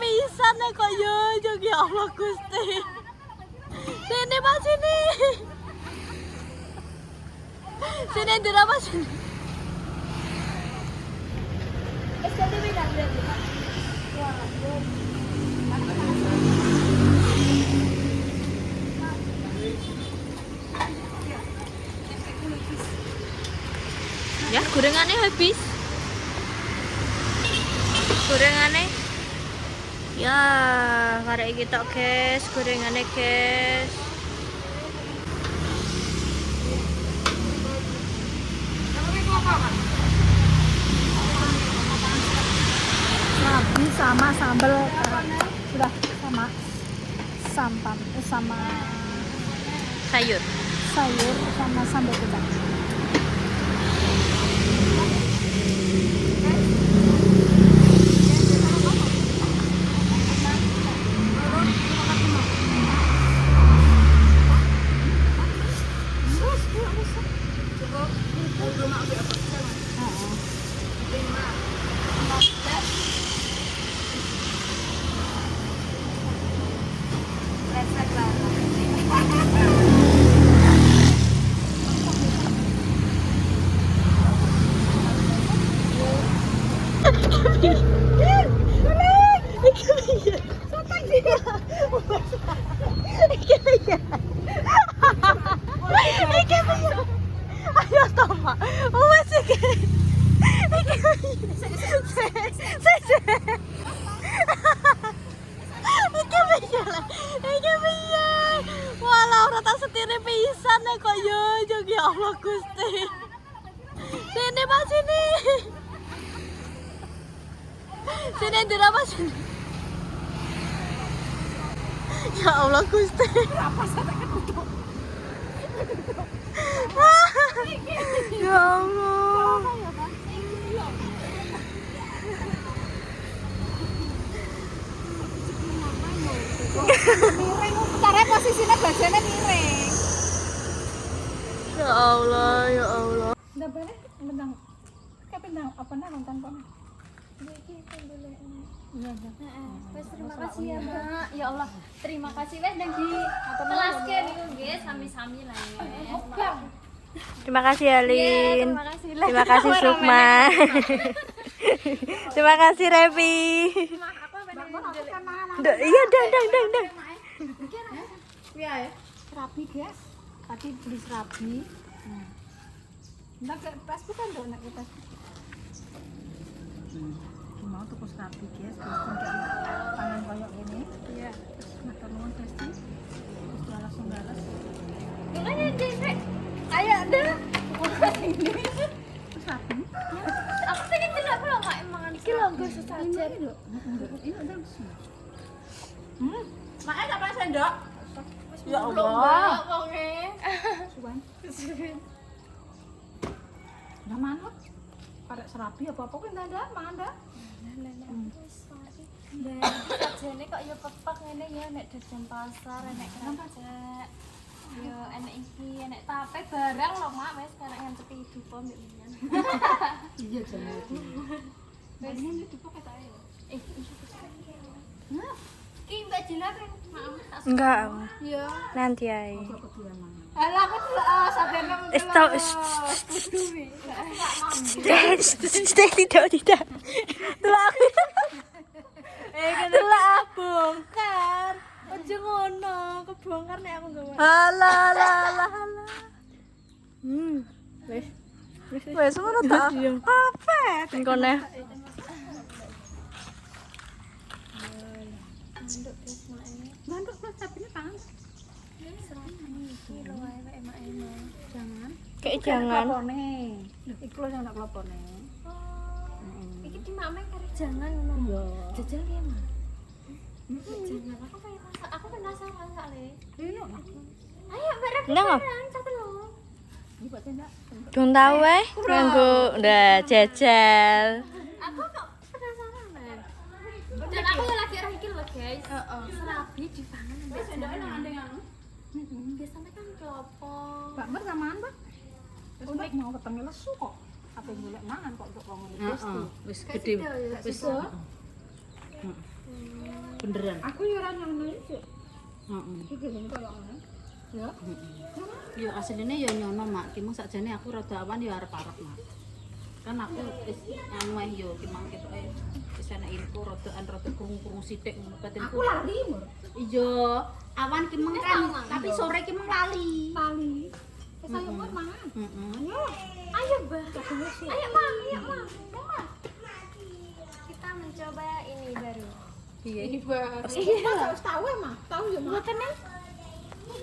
pisan nek kok yo ya Allah Gusti. Sini Mas sini. Sini drama sini. SKTV dah berarti. Wah, Ya, gorengannya habis. Gorengannya. Ya, karek kita guys, gorengannya guys. Nabi sama sambal sudah sama santan sama Sayur. sayur sama sambal kecap. Ayo toma. Wes iki. Walau ora tak setire pisan nek kok yo ya Allah Gusti. Sini Mas sini. Sini drama sini. Ya Allah Gusti. Ya Allah. Miring, caranya posisinya bajunya miring. Ya Allah, ya Allah. Udah boleh bentang, kayak bentang apa nih nonton kok? Iya, Wes terima kasih ya Mbak. Ya Allah, terima kasih wes dan di telaske niku nggih sami-sami lah ya. Terima kasih Alin. Terima kasih. Terima kasih Sukma. Terima kasih Revi. Iya, dang. Iya ya. Serabi guys. Tadi beli serabi. Nah, ke Facebook kan dong, nak ke Facebook. Mau tuku serabi guys, terus tangan koyok ini. Iya. Terus matur nuwun Besti. Terus dia langsung balas. Makanya Dek. Ayo dah. Ini. Terus serabi. Aku pengen tidak kalau mak mangan iki lho nggo sesajen. Ini udah besar. Makanya apa sendok? Ya Allah. Wonge. Suwan. Udah manut. Pada serabi apa-apa kan enggak ada, mangan dah. Dan sajane kok ya pepak ngene ya nek dadan pasar nek kerajaan. Yo enek iki enek tape barang lho mak wis karek ngancepi dupa mbek minyan. Iya jane itu. Wis ini dupa ketok ya. Nah. Ki Mbak Jila kan maaf. Enggak. Yo. Nanti aja. Alah aku sampean nang. Stop. Tidak. Telah bongkar. Aja ngono, kebongkar nek aku gawe. Alah. Wes ngono ta? Apet. Engkone. Manduk guys mak ini. Manduk plus tapi ini tangan. Iki lho wae emak-emak. Jangan. Kayak jangan. Klopone. Iku lho yang nak klopone. Iki di mak kare jangan ngono. Iya. Jajal ya mak. Jangan aku pengen masak. Aku penasaran kali. Ini Ayo Mbak Rafi. Nang. Catet lho. Ini buat tindak. Dong tahu nganggo ndak jajal. Aku kok penasaran dan aku ya lagi arah iki lho guys. Serabi dipangan mbak sendoknya nang andeng anu. Biasanya kan klopo. Mbak Mer samaan, Pak. Terus Mbak mau ketemu lesu kok. Apa yang golek mangan kok untuk wong iki. Wis gede. Wis. Beneran. Aku yo ora nyono iki. Heeh. Iki lho koyo ngono. Ya. Yo asline yo nyono mak, ki mung sakjane aku rada awan yo arep-arep mak. Kan aku wis anu ae yo ki mang ketoke wis ana info rada krungu-krungu sithik ngono batin. Aku lali mur. Iya, awan ki mung kan, tapi sore ki mung lali. Lali. Wis ayo mur mangan. Heeh. Ayo. Ayo, Mbak. Ayo, Mam. Ayo, Mam. Mam. Kita mencoba ini baru. Piye? Iya. Tahu mah. Tahu ya mah. Mboten nih.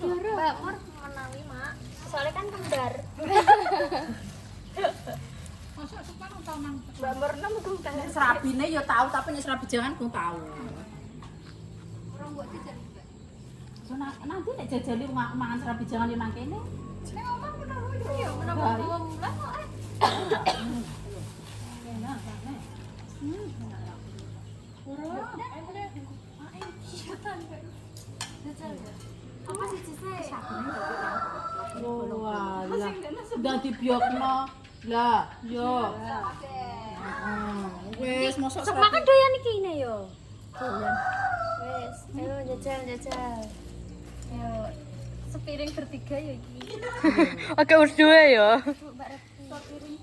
Mbak Mur menawi, Mak. Soalnya kan kembar. Masa sekarang tahu nang. Mbak Mur nemu kan. Serabine yo tahu tapi nek serabi jangan ku tahu. Orang buat jajan. So nanti nek jajali mangan serabi jangan yo nang kene. Nek omah menawa yo ya, menawa wong bulan kok apa sih Cis? Oh walah. Udah dibiokno. Lah, yo. Wes mosok Sok makan doyan iki ne yo. Wes, ayo jajal. Yo, sepiring bertiga ya iki. Oke, urus dua ya. Mbak Reti. Sepiring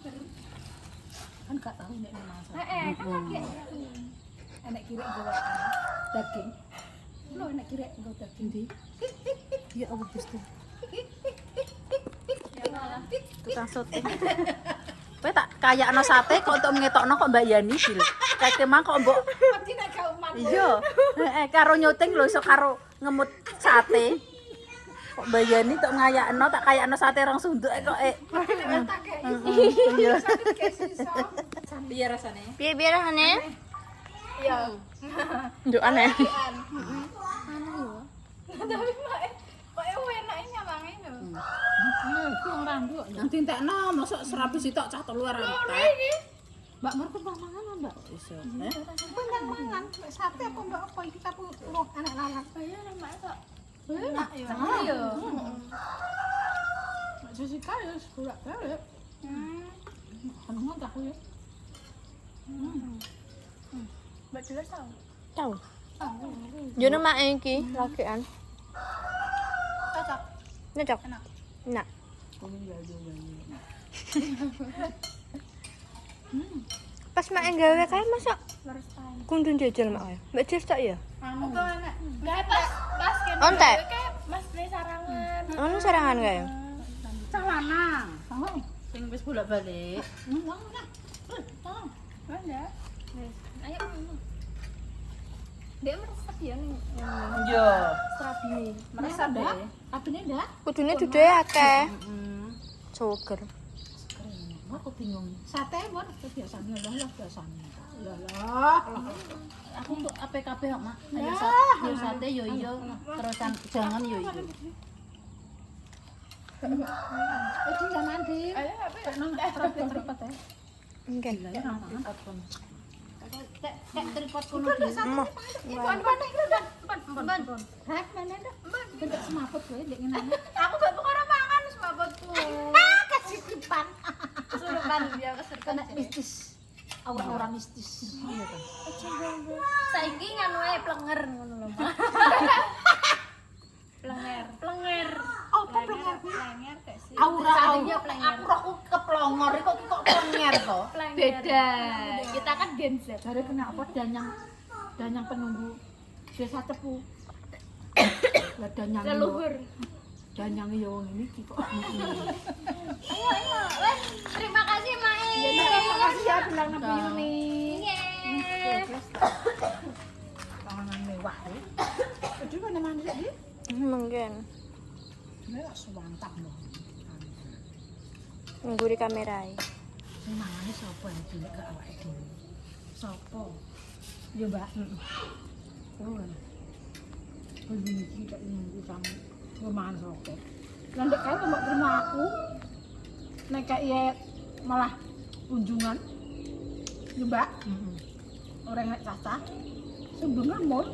kan gak tahu nek masak. kan lagi. Enek kirek gowo daging. Lho enek kirek gowo daging di. Ya Allah Gusti. Tukang sote. Kowe tak kayakno sate kok untuk ngetokno kok Mbak Yani sih lho. Kayak mah kok mbok Mati nek gak umat. iya. Heeh, karo nyuting lho iso karo ngemut sate. Kok Mbak Yani tok ngayakno tak kayakno sate rong sunduk kok iya. Piye rasane? Piye rasane? Iya. Nduk aneh. Tapi mak kok enaknya mangan lho. Ku ora nduk. Nanti entekno mosok serabi sitok cah telu ora entek. Mbak Mur ku mangan Mbak. Iso. Mangan sate apa Mbak apa iki kapu loh anak lalat. Ayo mak kok. Enak ya. Iya. Mbak Jessica ya sekolah balik. Kangen tak ya. Mbak jelas tahu. Tahu. Yo mak iki lakian. Cocok. Nyocok. Enak. Pas mak gawe kae masa Leres pae. kundun jajal mak kae. Mbak Cis tak ya? Kok enak. Enggak pas kan. Ontek. Kayak Mas beli sarangan. Ono sarangan kae. Cah lanang. Tahu. Sing wis bolak-balik. Mana? Mana? Wes. Ayo. Dia meresap ya nih. Yo. Serabi nih. Merasa Dah. deh. Kabine dah. Kudune duduhe akeh. Suger. Mau aku bingung. Sate Mur biasanya lah biasanya. Ya lah. Aku untuk APKP kok, Mak. Ayo sate yo iya, terusan jangan yo iya. Iki jangan di. Ayo apa ya? Nang trepet ya. Mungkin. Lah ya tripod kon. Tek tripod kono Udah iki. sate. Pan iki udah. Pan. Rek mana dah? Bentuk semaput kowe ndek ngene. Aku gak pernah makan semaputku. Kasih kipan. Kesurupan dia kesurupan. Kena mistis. Aura-aura mistis. Iya kan. Saiki nganu ae plenger ngono lho, Mak. Plenger. Apa plenger? Plenger gak sih? Aura plenger. aku keplongor kok kok plenger to. Beda. Kita kan Gen Z. Dari kenapa danyang penunggu desa cepu. Lah danyang. Leluhur. Danyang yo ngene iki kok. Ayo. Wes, terima kasih, Mae. Terima kasih ya bilang Nabi Yuni. Panganan mewah ya. Jadi mana sih? Mungkin. Mewah suwantap loh. Ngguri kamera e. Sing mangane sapa iki nek gak awake dhewe? Sapa? Ya, Mbak. Oh. Oh, iki kok iki kamu. Lumayan sapa? Lah ndek kae mbok terima aku. Nek kayak malah kunjungan. Ya, Mbak. Orang nek caca. Sembungan mul.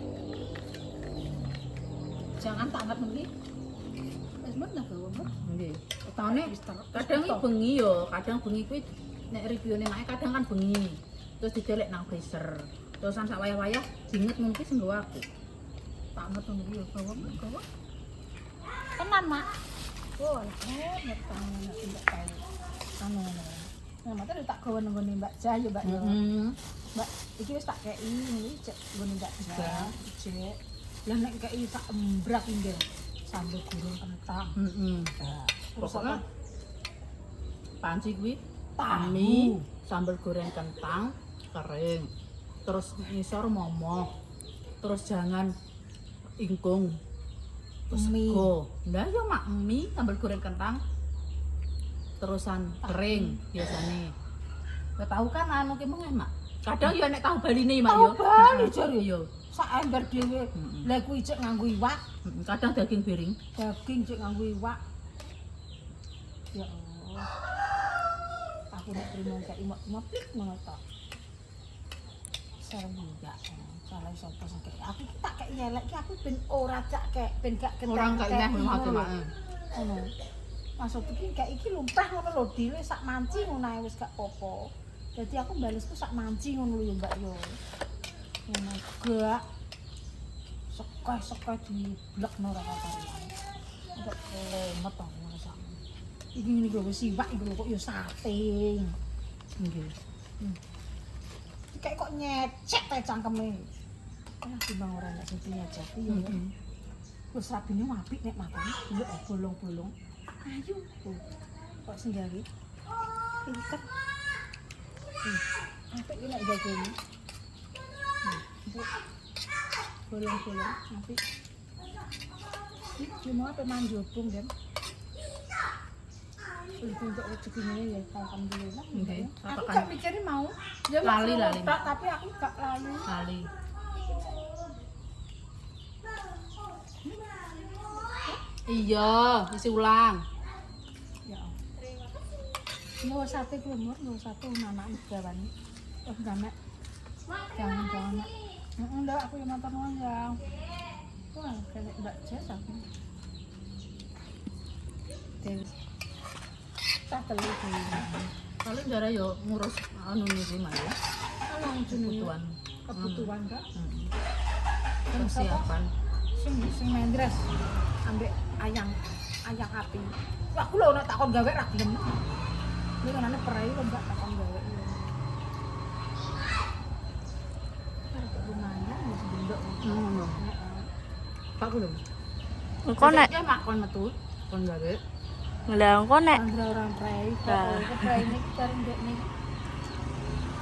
Jangan tak anggap nanti. Wis meneh gawe, Mbak. Nggih. Utane kadang iki bengi yo, kadang bengi kuwi nek reviewne mae kadang kan bengi. Terus didelek nang freezer. Terusan sak wayah-wayah dinget mungkin sing nggawa aku. Tak ngerti ngono yo gawa. Tenan, Mak. Oh, ngerti tangan nek tidak tahu. Anu. Nah, mate tak gawa nang ngene Mbak Jah yo, Mbak yo. Mbak, iki wis tak kei iki cek ngene Mbak Jah. Cek. Lah nek kei tak embrak nggih. Sambel gurung kentang. Nah, Pokoknya panci kuwi tahu. mie, sambal goreng kentang kering. Terus ngisor momo. Terus jangan ingkung. Terus Mie. sego. Nah, yo mak mie sambal goreng kentang. Terusan kering biasanya. Gak tahu kan anu ki mengeh, Mak. Kadang yo nek tahu baline, Mak yo. Tahu bali jar yo. Yo. Sak ember dhewe. Lah kuwi cek nganggo iwak. Kadang daging piring. Daging cek nganggo iwak. Ya Allah. Aku nek trimo kayak imot-imot plik ngono to. Sareng enggak. Salah sapa sing kayak aku ki tak kayak elek ki aku ben ora cak kayak ben gak kenteng. Orang gak ineh ngono aku, Mak. Ngono. Masuk iki kayak iki lumpah ngono lho dhewe sak manci ngono ae wis gak apa-apa. Dadi aku balesku sak manci ngono lho Mbak yo. Ngono gak sekoi di blek ora karo. Enggak lemet to ngono sak. Iki ngene kok wis iwak iki lho kok yo sate. Nggih. Kayak kok nyecek ta cangkeme. Lah timbang ora nek sing nyecek yo. Wis rabine apik nek matane yo bolong-bolong. Ayo. Kok sing gawe? Pinter. Apik iki nek gawe. Bolong-bolong apik. Iki cuma apa manjobong kan. Untuk rezeki ya alhamdulillah. Nggih. Aku gak mikirin mau. Ya Lali. tapi aku gak lali. Kali. Iya, isi ulang. Ya. Nggak sate kumur, nggak satu anak gawan. Oh jamek. Jangan. Enggak, aku yang nonton aja. Wah, kayak Mbak Jess aku. Dewi. Tak telu dulu. Kalau jare yo ngurus anu niki mah ya. Kalau jenenge Kebutuhan. Kak. Persiapan. Sing mendres ambek ayang api. Wah, aku lho nek takon gawe ra gelem. Ini kan ana perai kok Mbak takon gawe. Kok lumayan wis bendok. Ngono. Pak belum. Engko nek Ya mak kon metu kon gawe. lah engko nek Andra orang perai. Nah. Kok perai ini cari ndek nih.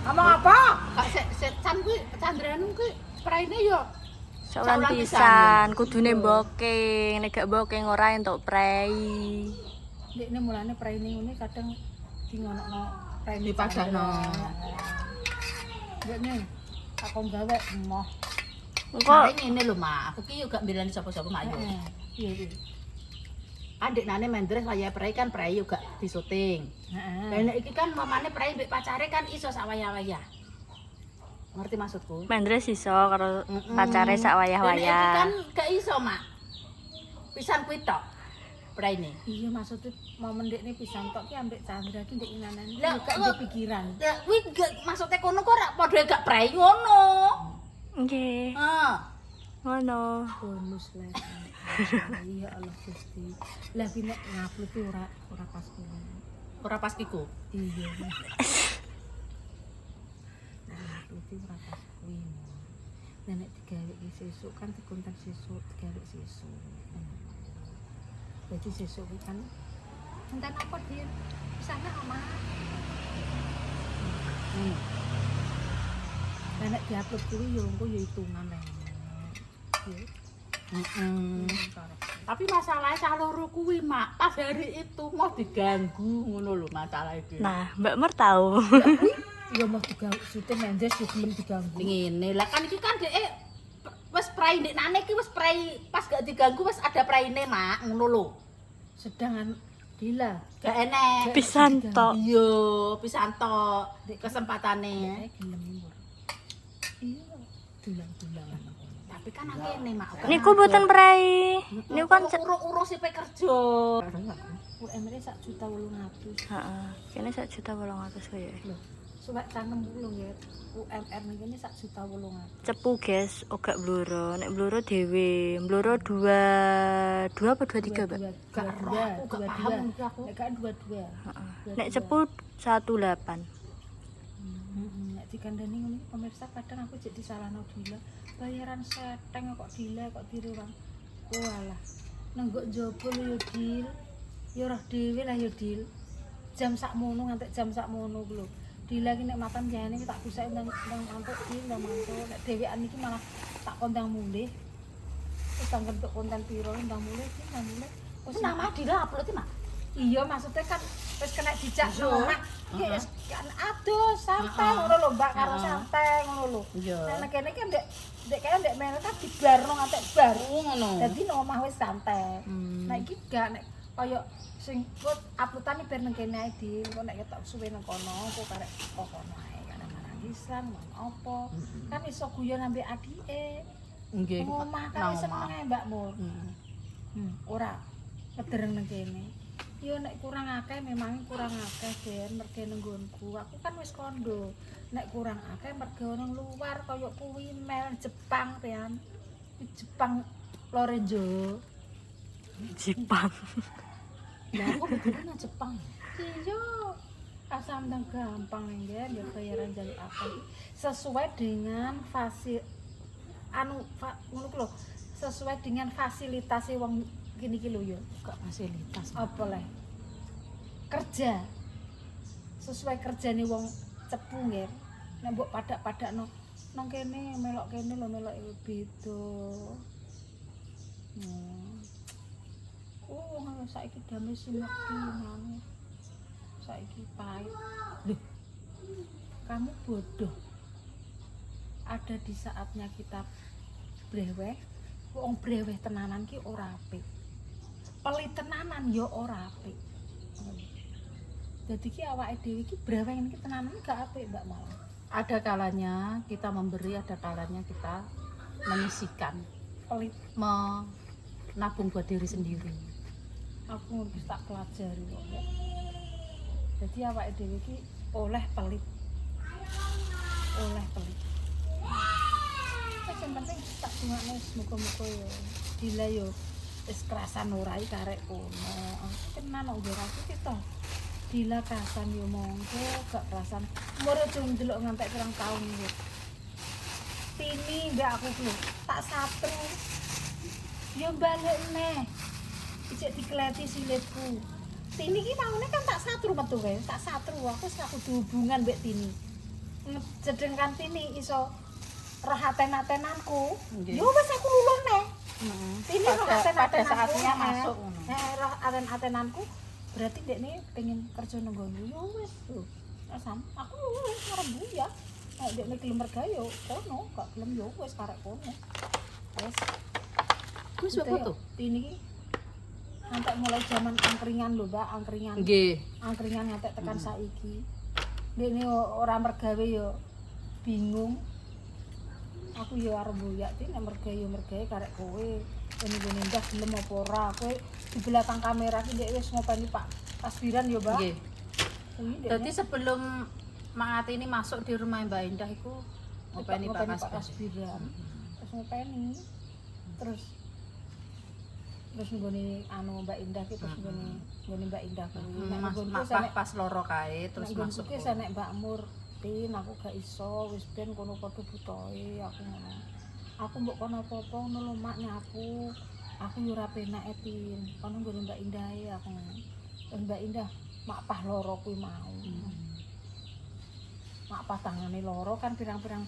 Ngomong apa? Kak set can kuwi candranu kuwi spraine yo saulan Saulan pisan pisan. kudune booking, nek gak booking ora entuk prei. Ndek ini mulane perai ini kadang di ngono perai Di padakno. Ndek nih takon gawe emoh. Engko Mari ngene lho, Mak. Aku ki yo gak mbelani sapa-sapa, Mak yo. Iya. Adik nane mendres wayah prei kan prei yo gak disuting. Heeh. Lah nek iki kan mamane prei mbek pacare kan iso sak wayah-wayah. Ngerti maksudku? mendres iso karo pacare sak Lah nek iki kan wayah-wayah. gak iso, Mak. Pisan kuwi tok. Praine. Iya maksudnya momen ndek ini pisan tok ki ambek Chandra ki ndek inanan. Lah, Gak kok- ndek pikiran. Lah kuwi gak maksudnya kono kok ora padha gak prei ngono. Nggih, Heeh. ngono. Bonus lah. Iya Allah Gusti. Lah ki nek ngupload ki ora pas kuwi. Ora pas kiku. Iya. Nah, ngupload ki ora pas kuwi. Nah nek digawe ki sesuk kan dikontak sesuk, digawe sesuk. Jadi sesuk ki kan enten apa dia? Sana omah. Lah nek diupload kuwi yo engko yo hitungan lah. Iya. Tapi masalahnya cah loro kuwi, Mak. Pas hari itu mau diganggu ngono lho masalah iki. Nah, Mbak Mer tahu. Ya mau diganggu syuting mendes yo gelem diganggu. Ngene lah kan iki kan dhek wis prei ndek nane iki wis prei pas gak diganggu wis ada praine, Mak. Ngono lho. Sedangkan Dila Gak enek. Pisan tok. Iya, pisan tok kesempatane. gelem ngomor. Iya, dulang-dulangan. Tapi kan akene, Mak. Niku mboten prei. Niku kan urung sipe kerja. UMR sak juta 800. heeh, kene 1.800.000 kaya. Loh, suwek 60 ya. UMR ini 1.800.000. Cepu guys, ora bluro. Nek bluro dhewe, bluro 2 apa 23, Mbak? Gak aku gak paham iki aku. Nek gak 22. Nek cepu 18. Nek dikandani ngene pemirsa kadang aku jadi salahno Dila. Bayaran seteng kok Dila kok direwang. Walah. Nenggok jopo lho ya Dil. Ya roh dhewe lah ya Dil. Jam sakmono nganti jam sakmono ku lho. Dila iki nek makan jane tak bisa ndang mantuk Dil, ndang mantuk. Nek dhewean iki malah tak kondang mulih. Wis tak bentuk konten piro ndang mulih iki ndang mulih. Wis nama Dila upload Mak. Iya maksudnya kan wis kena dijak nomah. Iki wis kan aduh santai ngono lho Mbak karo santai ngono lho. Iya. Nek kene kan ndek kene ndek mene kan dibarno ngantek bar. Ngono. Dadi nomah wis santai. Nah iki gak nek kaya sing kok uploadan bar nang kene ae di kok nek ketok suwe nang kono kok karek kok kono ae kan marang Islam apa. Kan iso guyon ambek adike. Nggih. Ngomah kan seneng ae Mbak Mur. Ora kedereng nang kene. Yo nek kurang akeh memang kurang akeh Den mergo nang nggonku. Aku kan wis kondo. Nek kurang akeh mergo nang luar kaya kuwi mel Jepang pian. Jepang Lorenzo. Jepang. Lah aku betul nang Jepang. Iya. Asam dan gampang ya bayaran jadi apa sesuai dengan ngono lho. Sesuai dengan fasilitas wong gini lho ya. Kok fasilitas. Apa le? Kerja. Sesuai kerjane wong cepu nggih. Nek mbok padak-padakno nang kene melok kene lho melok beda. Saiki damai sinekti nang. Saiki pahit. Loh. Kamu bodoh. Ada di saatnya kita breweh. Wong breweh tenanan ki ora apik. Pelit tenanan ya ora apik. Dadi ki awake dhewe ki breweh iki tenanan gak apik Mbak Mal. Ada kalanya kita memberi, ada kalanya kita menyisihkan. Pelit Menabung buat diri sendiri. aku wis tak pelajari kok. Dadi awake dhewe iki oleh pelit. Oleh pelit. Sing penting tak dungakne muga-muga ya Dila yo wis kerasan ora iki karek kono. Aku tenan kok ngger aku ki to. Dila kerasan yo monggo gak kerasan. Umur aja ndelok ngantek pirang taun iki. Tini mbak aku ku tak satru. Yo balik neh. Ijek dikeleti silitku. Tini ki mangune kan tak satru metu wae, tak satru aku wis kudu hubungan mbek Tini. Jedengkan Tini iso roh aten-atenanku. Yo wis aku luluh neh. Tini roh pada saatnya masuk ngono. Roh aten-atenanku berarti dekne pengen kerja nang nggonku. Yo wis lho. Sam, aku wis arep buya. Nek dekne gelem mergayo kono, gak gelem yo wis karek kono. Wis. Wis foto. Tini ki antek mulai zaman angkringan lho, Mbak, angkringan. Nggih. Angkringan ngantek tekan saiki. Dekne ora mergawe yo bingung. Aku yo arep mbuyak iki nek mergawe karek kowe. Ngene ndak gelem apa ora. Kowe di belakang kamera iki ndek wis ngopeni Pak Tasbiran yo, Mbak. Nggih. Kuwi Jadi sebelum Mang Ati ini masuk di rumah Mbak Indah itu ngopeni Pak Tasbiran. Terus ngopeni. Terus nggone anu Mbak Indah ki terus nggone Mbak Indah kuwi. Nek nggonku pas loro kae terus masuk. Nek nggonku nek Mbak Mur, Tin aku gak iso wis ben kono padha butoe aku ngono. Aku mbok kono apa-apa ngono lho Mak nyapu. Aku yo ora penak Tin. Kono nggone Mbak Indah aku ngono. Terus Mbak Indah mak pah loro kuwi mau. Mak pah tangane loro kan pirang-pirang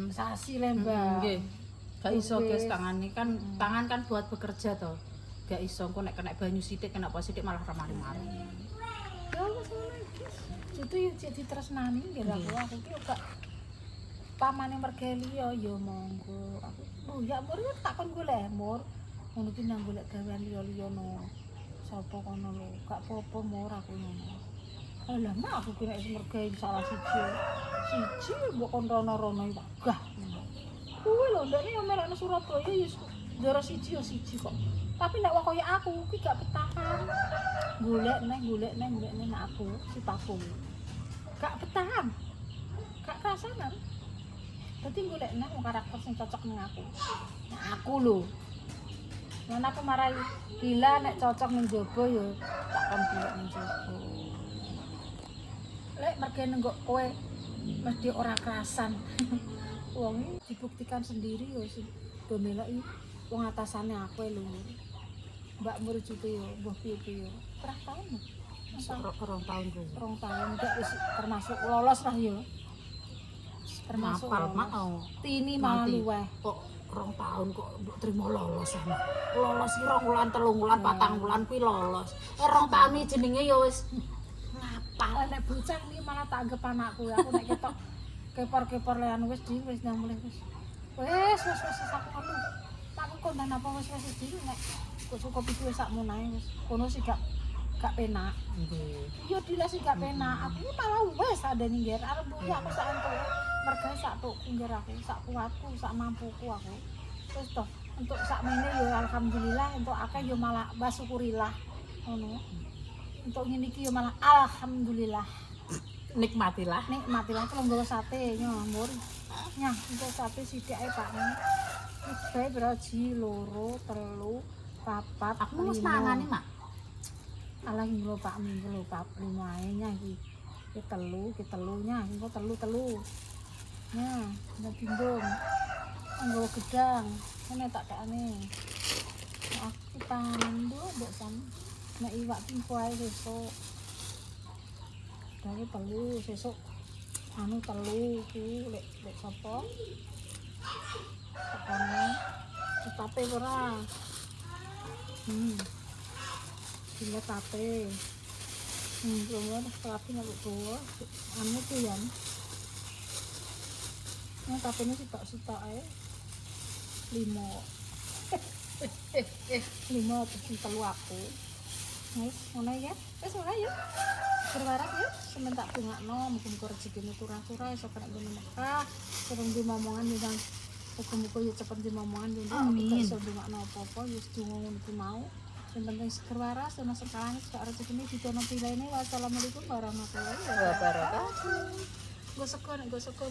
sasi le Mbak. Nggih. Gak iso guys tangane kan tangan kan buat bekerja toh. Gak iso kok nek kena banyu sithik kena apa sithik malah ramari-mari. Ya wis ngono iki. Itu yo jadi tresnani nggih aku ki gak pamane mergawe liya ya monggo. Aku ya mur takon golek mur. Ngono ki nang golek gawean liya-liya no. Sapa kono lho, gak apa-apa mur aku ngono. Alah mak aku ki nek mergawe salah siji mbok kon rono-rono wagah. Kuwi lho ndekne yo melokno Surabaya ya ndoro siji yo siji kok. Tapi nek wong kaya aku ki gak bertahan. Golek neh nek aku si Papu. Gak bertahan. pasangan. Dadi golek nang karakter sing cocok ning aku. Nah, aku lho. Lan aku marai gila nek cocok ning jaba ya tak kon golek ning jaba. Lek mergene kok kowe mesti ora kerasan. Wong dibuktikan sendiri ya sing do meloki wong atasane aku lho. Mbak Murjuke yo mbah piye-piye. Berapa tahun? Orang tahun tuh. 2 tahun enggak wis termasuk lolos lah yo. Termasuk Mapal lolos. mau. Tini malah Nanti. luweh. Kok 2 tahun kok mbok trimo lolos sama. Lolos ki 2 wulan 3 wulan 4 wulan kuwi lolos. 2 tahun iki jenenge ya wis ngapal. Nek bocah iki malah tak anggap anakku. Aku nek ketok kepor-kepor lean wis nang mulih wis. Wis aku kamu. Tak kondan apa wis iki nek kok suka pitu wis sakmu nae wis. Kono sih gak penak. Nggih. Yo dilas sih gak penak. Aku iki malah wis adene ngger arep mburi aku sak entuk. Mergawe sak tukku ngger aku, sak kuatku, sak mampuku aku. Terus toh untuk sak mene yo alhamdulillah, untuk akeh yo malah syukurilah. Ngono. Untuk ngene iki yo malah alhamdulillah. Nikmatilah. Nikmatilah kalau nggawa sate nyamur. Nyah, untuk sate sithik ae Pak. Wis bae broji 2, 3, 4, Aku wis tangani, Mak. Alah lho Pak minggu lho Pak 5 ae nyah iki. Ki telu nyah, engko telu. Nah, ndak bindung. Nggo gedang. Ngene tak kakane. Aku pangan mbok sam. Nek iwak pingko ae sesuk. Dari telu sesuk anu telu ku lek sapa? Tekane tape ora. Gila tape. Belum tapi nggak tua. Anu tuh ya. Nah tape ini sitok aja. 5 terus telu aku. Wis ngono ya. Wis ora ya. Berharap ya sementak dongakno muga-muga rezekine turah-turah iso kena ngene Mekah. Terus di momongan yo muga-muga yo cepet di momongan yo Amin. iso dongakno apa-apa yo donga ngono ku mau. Yang penting seger waras ana sekarang sak rezekine didono pilene. Wassalamualaikum warahmatullahi wabarakatuh. Go seko